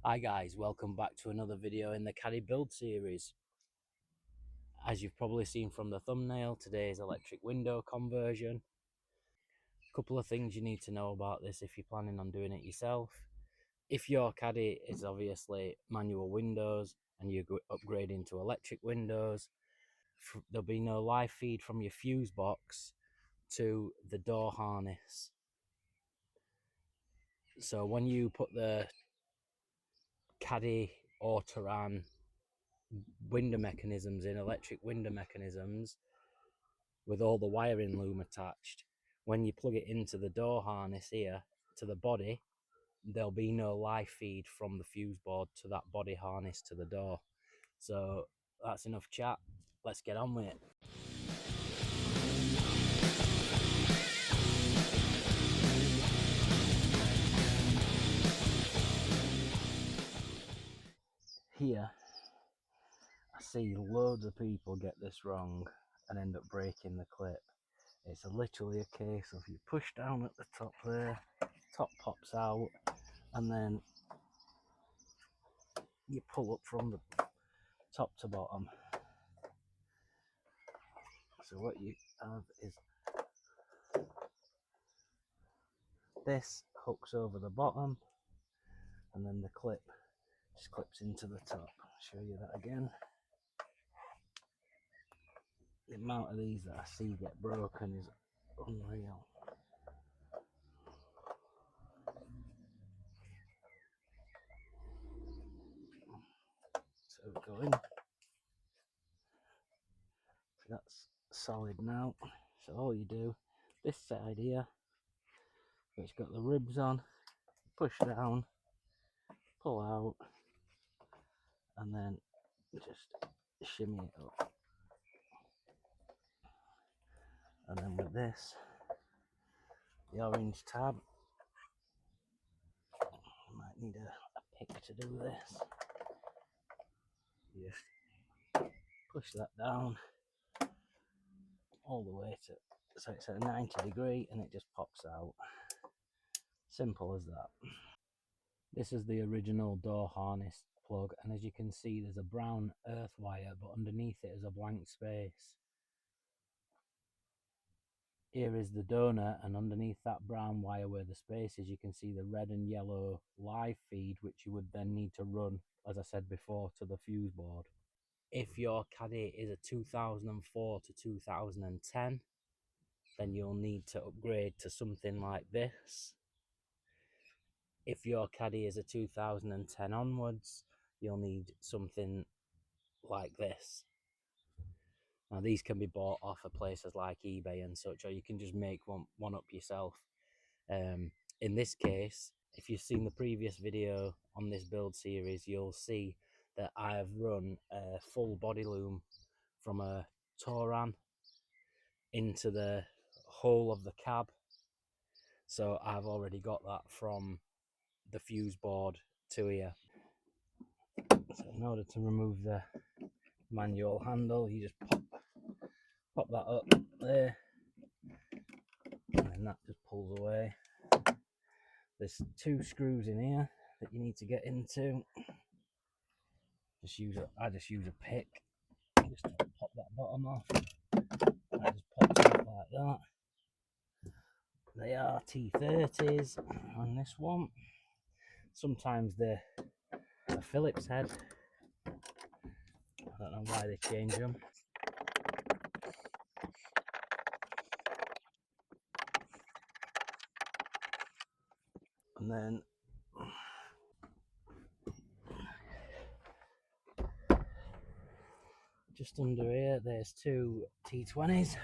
Hi guys, welcome back to another video in the Caddy build series. As you've probably seen from the thumbnail, today's electric window conversion. A couple of things you need to know about this if you're planning on doing it yourself. If your Caddy is obviously manual windows and you're upgrading to electric windows, there'll be no live feed from your fuse box to the door harness. So when you put the Caddy or Touran window mechanisms in, electric window mechanisms with all the wiring loom attached, when you plug it into the door harness here to the body, there'll be no live feed from the fuse board to that body harness to the door. So that's enough chat, let's get on with it. Here I see loads of people get this wrong and end up breaking the clip. It's literally a case of you push down at the top there, top pops out, and then you pull up from the top to bottom. So what you have is this hooks over the bottom, and then the clip just clips into the top. I'll show you that again. The amount of these that I see get broken is unreal. So go in. That's solid now. So all you do, this side here, which got the ribs on, push down, pull out, and then just shimmy it up. And then with this, the orange tab, you might need a pick to do this. You just push that down all the way to, so it's at a 90 degree and it just pops out. Simple as that. This is the original door harness plug, and as you can see there's a brown earth wire, but underneath it is a blank space. Here is the donor, and underneath that brown wire where the space is, you can see the red and yellow live feed, which you would then need to run, as I said before, to the fuse board. If your Caddy is a 2004 to 2010, then you'll need to upgrade to something like this. If your Caddy is a 2010 onwards, you'll need something like this. Now these can be bought off of places like eBay and such, or you can just make one up yourself. In this case, if you've seen the previous video on this build series, you'll see that I have run a full body loom from a Touran into the whole of the cab. So I've already got that from the fuse board to here. So in order to remove the manual handle, you just pop that up there, and then that just pulls away. There's two screws in here that you need to get into. I just use a pick just to pop that bottom off. I just pop it up like that. They are T30s on this one. Sometimes they're a Phillips head. I don't know why they change them. And then just under here, there's two T20s.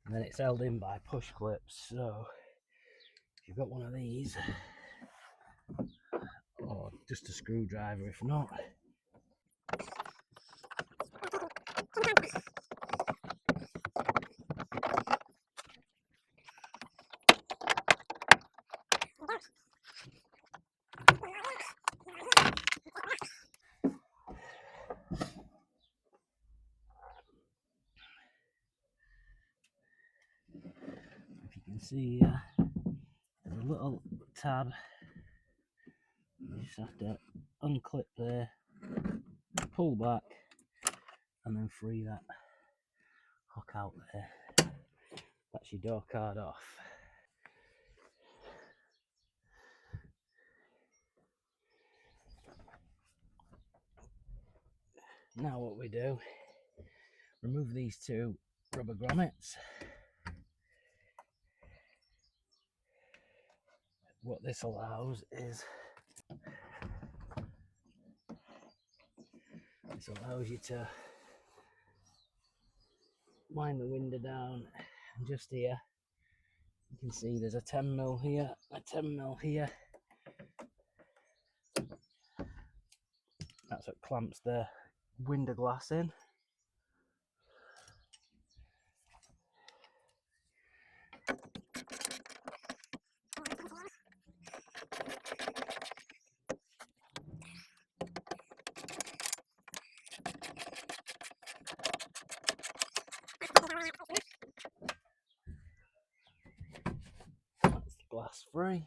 And then it's held in by push clips. So if you've got one of these, or just a screwdriver if not, see there's a little tab. You just have to unclip there, pull back, and then free that hook out there. That's your door card off. Now what we do, remove these two rubber grommets. What this allows is, this allows you to wind the window down, and just here you can see there's a 10mm here, a 10mm here. That's what clamps the window glass in. That's the glass free.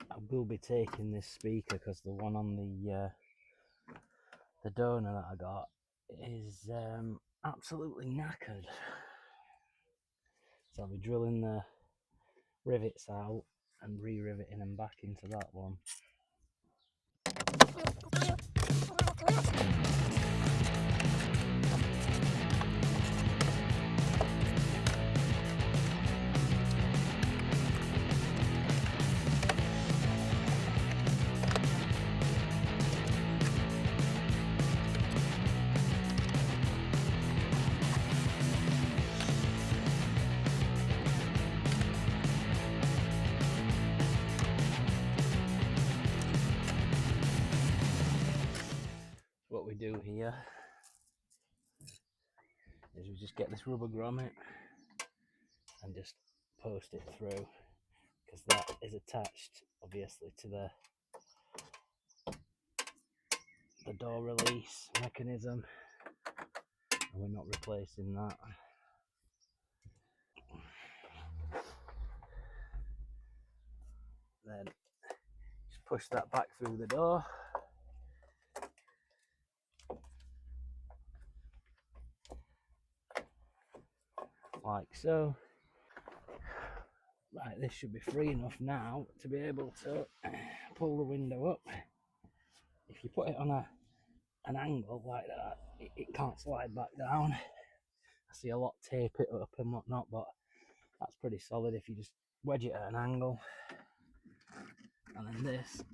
I will be taking this speaker because the one on the donor that I got is absolutely knackered. So I'll be drilling the rivets out and re-riveting them back into that one. What we do here is we just get this rubber grommet and just post it through, because that is attached obviously to the door release mechanism, and we're not replacing that. Then just push that back through the door. Like so. Right, this should be free enough now to be able to pull the window up. If you put it on an angle like that, it can't slide back down. I see a lot tape it up and whatnot, but that's pretty solid if you just wedge it at an angle. And then this,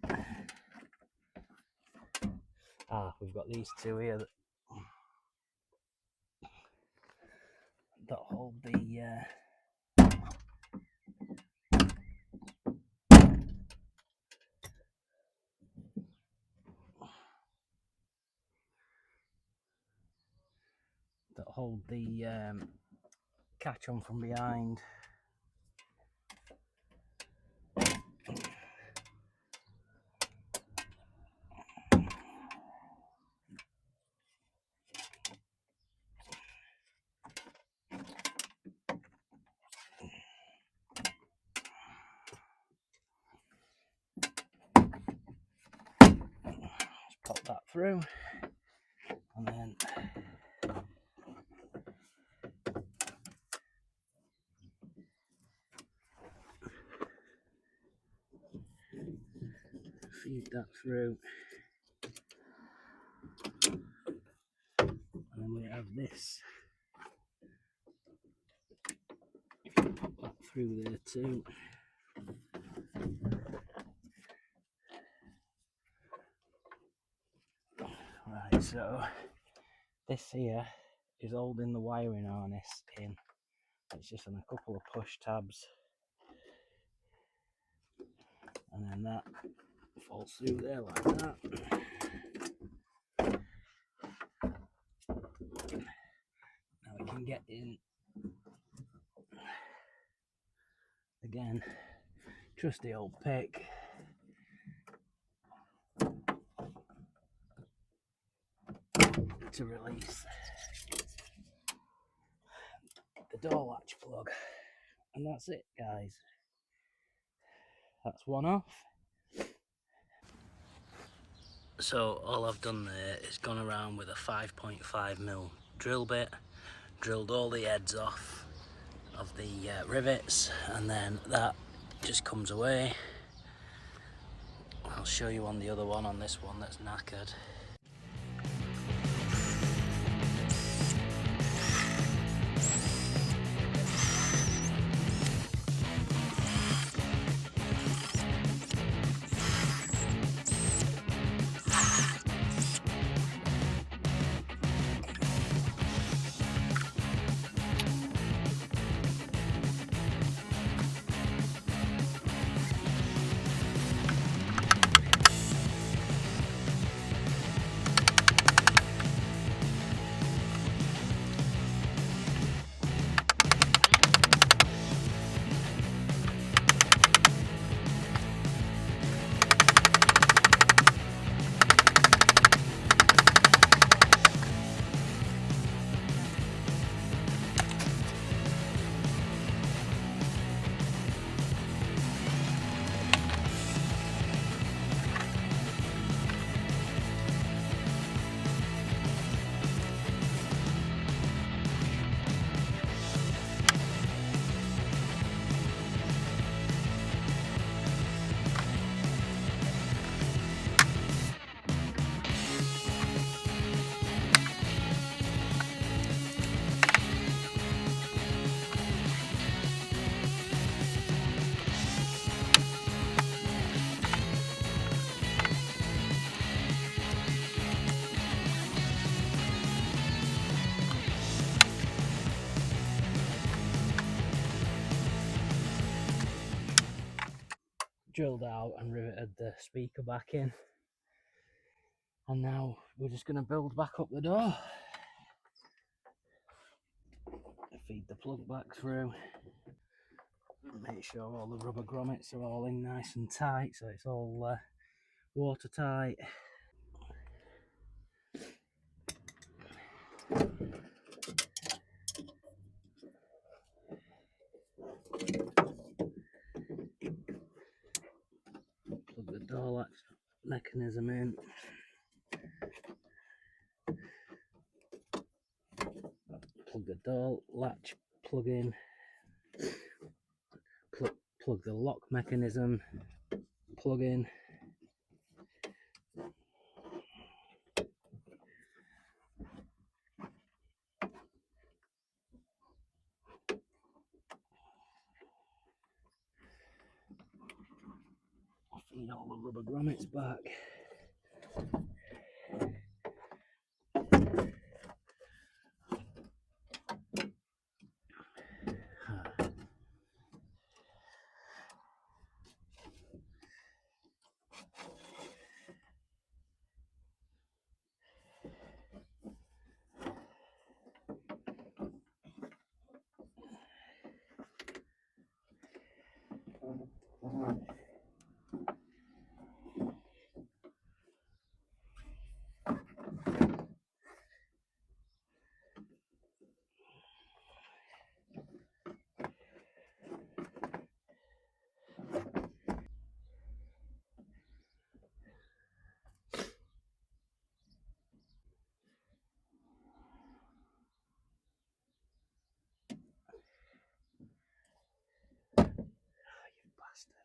we've got these two here that hold the catch on from behind. Just pop that through, and then feed that through, and then we have this. Pop that through there too. Right, so this here is holding the wiring harness in. It's just on a couple of push tabs, and then that falls through there like that. Now we can and get in. Again, trusty old pick. To release the door latch plug. And that's it, guys. That's one off. So all I've done there is gone around with a 5.5mm drill bit, drilled all the heads off of the rivets, and then that just comes away. I'll show you on the other one, on this one that's knackered. Drilled out and riveted the speaker back in, and now we're just going to build back up the door. Feed the plug back through, make sure all the rubber grommets are all in nice and tight, so it's all watertight. Plug the door latch mechanism in. Plug the door latch plug in. Plug the lock mechanism plug in. Feed all the rubber grommets back. You bastard.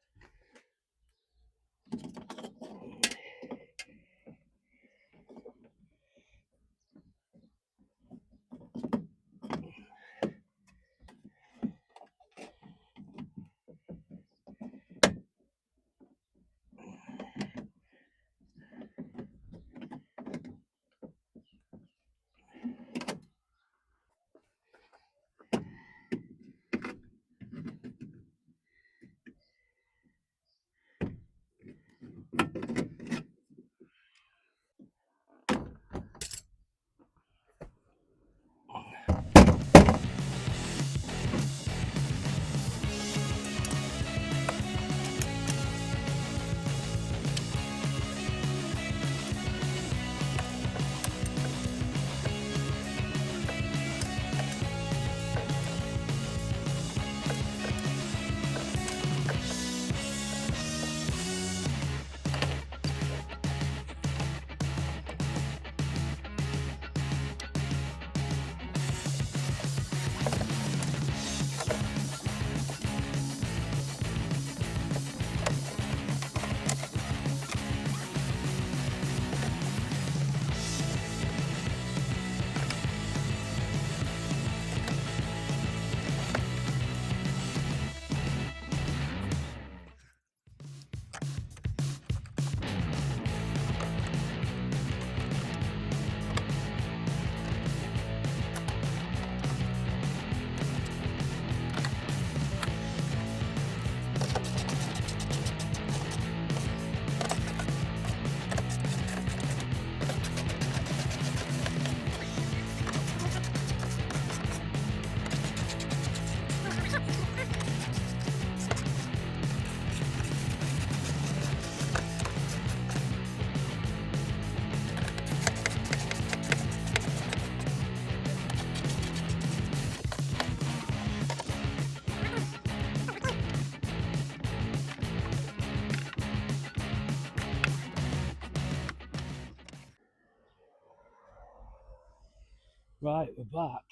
Right, we're back.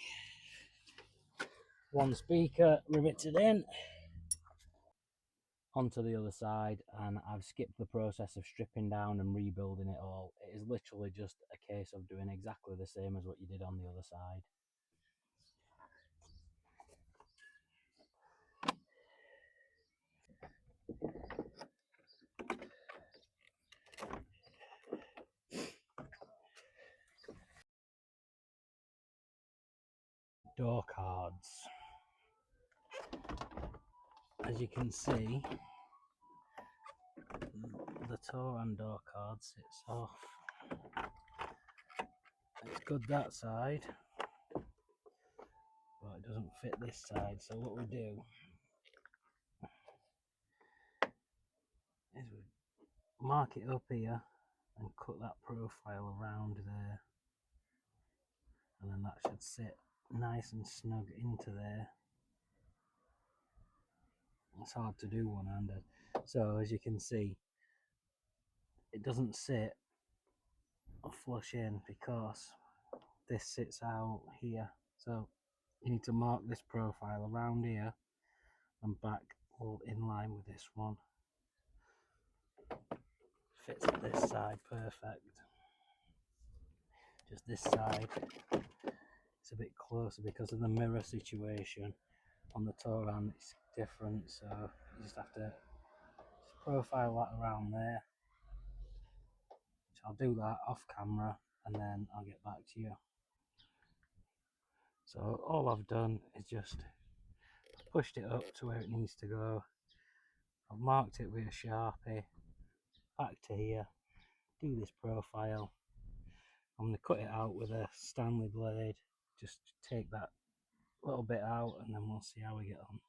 One speaker riveted in onto the other side, and I've skipped the process of stripping down and rebuilding it all. It is literally just a case of doing exactly the same as what you did on the other side. Door cards. As you can see, the Touran door card sits off. It's good that side, but it doesn't fit this side. So what we do is we mark it up here and cut that profile around there, and then that should sit nice and snug into there. It's hard to do one-handed. So as you can see, it doesn't sit flush in because this sits out here. So you need to mark this profile around here and back all in line with this one. Fits this side perfect. Just this side, it's a bit closer because of the mirror situation. On the Touran it's different, so you just have to profile that around there. So I'll do that off camera and then I'll get back to you. So all I've done is just pushed it up to where it needs to go. I've marked it with a Sharpie, back to here, do this profile. I'm going to cut it out with a Stanley blade, just take that little bit out and then we'll see how we get on.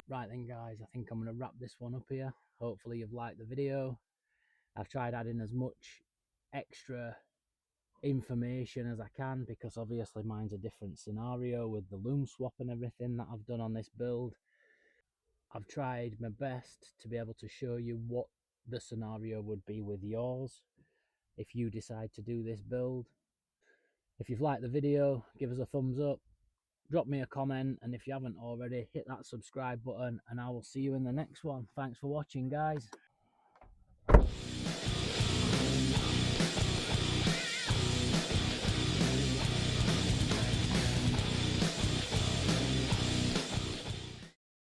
Right then guys, I think I'm going to wrap this one up here. Hopefully you've liked the video. I've tried adding as much extra information as I can because obviously mine's a different scenario with the loom swap and everything that I've done on this build. I've tried my best to be able to show you what the scenario would be with yours if you decide to do this build. If you've liked the video, give us a thumbs up, drop me a comment, and if you haven't already, hit that subscribe button and I will see you in the next one. Thanks for watching guys.